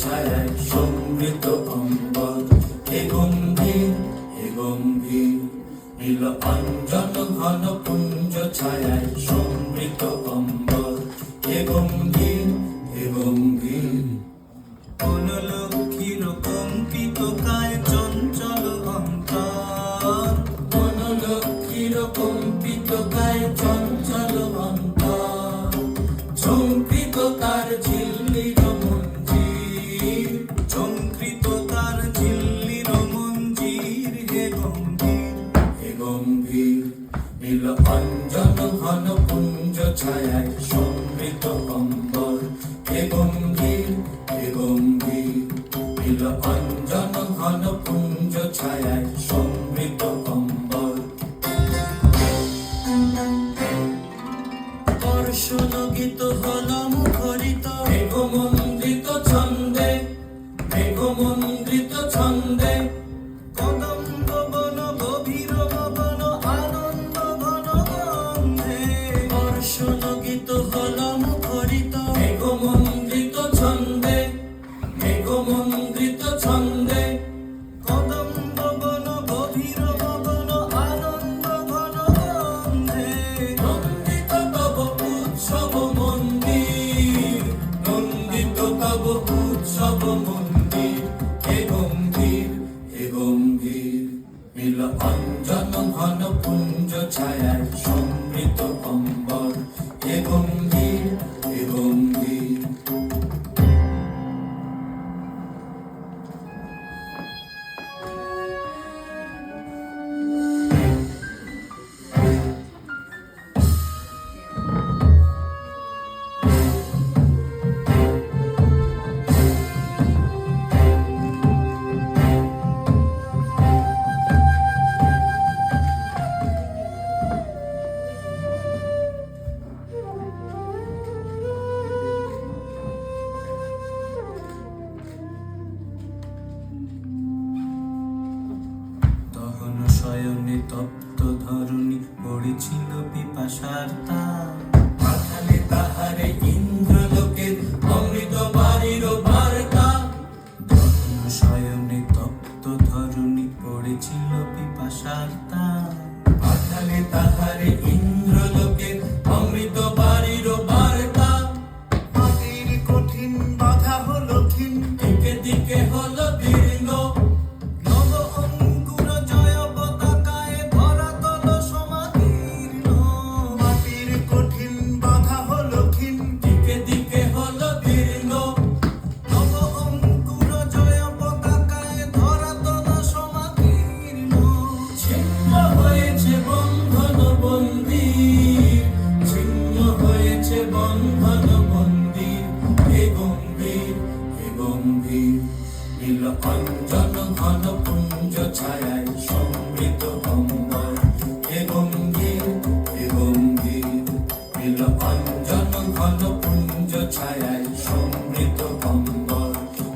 ছায়ায় সমৃত অম্বর, হে গম্ভীর হে গম্ভীর, নীল অঞ্জন ঘন পুঞ্জ ছায়ায় সমৃত অম্বর, হে গম্ভীর হে গম্ভীর। কোন লক্ষ্মীর কম্পিত কায় চঞ্চল অন্তর, কোন লক্ষ্মীর কম্পিত গায়ে চঞ্চল অন্তর, ঝঙ্কৃত তার ঝিল্লির মঞ্জির, ঝঙ্কৃত তার ঝিল্লির মঞ্জির, হে গম্ভীর হে গম্ভীর, নীল অঞ্জন ঘন পুঞ্জ ছায়ায় সমৃত অম্বর, হে গম্ভীর হে গম্ভীর, নীল অঞ্জন ঘন পুঞ্জ ছায়ায় সমৃত অম্বর। বর্ষণগীত হল মুখরিত, মেঘমন্ডিত ছন্দে, মেঘমন্ডিত ছন্দে, কদম্ব বন গভীর গগন আনন্দ ঘন গন্ধে। বর্ষণগীত হল মুখরিত, মেঘমন্ডিত ছন্দে, মেঘমন্ডিত ছন্দে, কদম্ব বন গভীর গগন আনন্দ ঘন গন্ধে। নন্দিত তব উৎসব মন্দির, নন্দিত তব উৎসব মন্দির, হে গম্ভীর হে গম্ভীর, নীল অঞ্জন ঘন পুঞ্জ ছায়ায় সমৃত অম্বর, হে গম্ভীর হে গম্ভীর। দহন শয়নে তপ্ত ধরণী পড়েছিল পিপাসার তার, পাঠালে তাহারে ইন্দ্রলোকের অমৃত বাড়ির বার্তা, দহন শয়নে তপ্ত ধরণী পড়েছিল পিপাসার তার। পাঠালে তাহারে ইন্দ্রলোকের অমৃত বাড়ির বার্তা, মাটির কঠিন বাধা হলো ক্ষীণ, দিকে দিকে হলো দীর্ণ, নব অঙ্কুর জয় পতাকায় ধরাতল সমাদীর্ণ। মাটির কঠিন বাধা হলো ক্ষীণ, দিকে দিকে হলো দীর্ণ, নব অঙ্কুর জয় পতাকায় ধরাতল সমাদীর্ণ। ছিন্ন হয়েছে বন্ধন বন্দির, ছিন্ন হয়েছে বন্ধন বন্দির, হে গম্ভীর হে গম্ভীর, নীল অঞ্জন ঘন পুঞ্জ ছায়ায় সমৃত অম্বর, হে গম্ভীর হে গম্ভীর, নীল অঞ্জন ঘন পুঞ্জ ছায়ায় সমৃত অম্বর,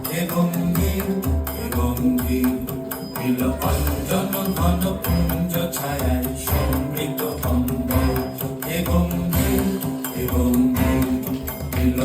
হে গম্ভীর হে গম্ভীর, নীল অঞ্জন ঘন পুঞ্জ ছায়ায় সমৃত অম্বর, হে গম্ভীর হে গম্ভীর, নীল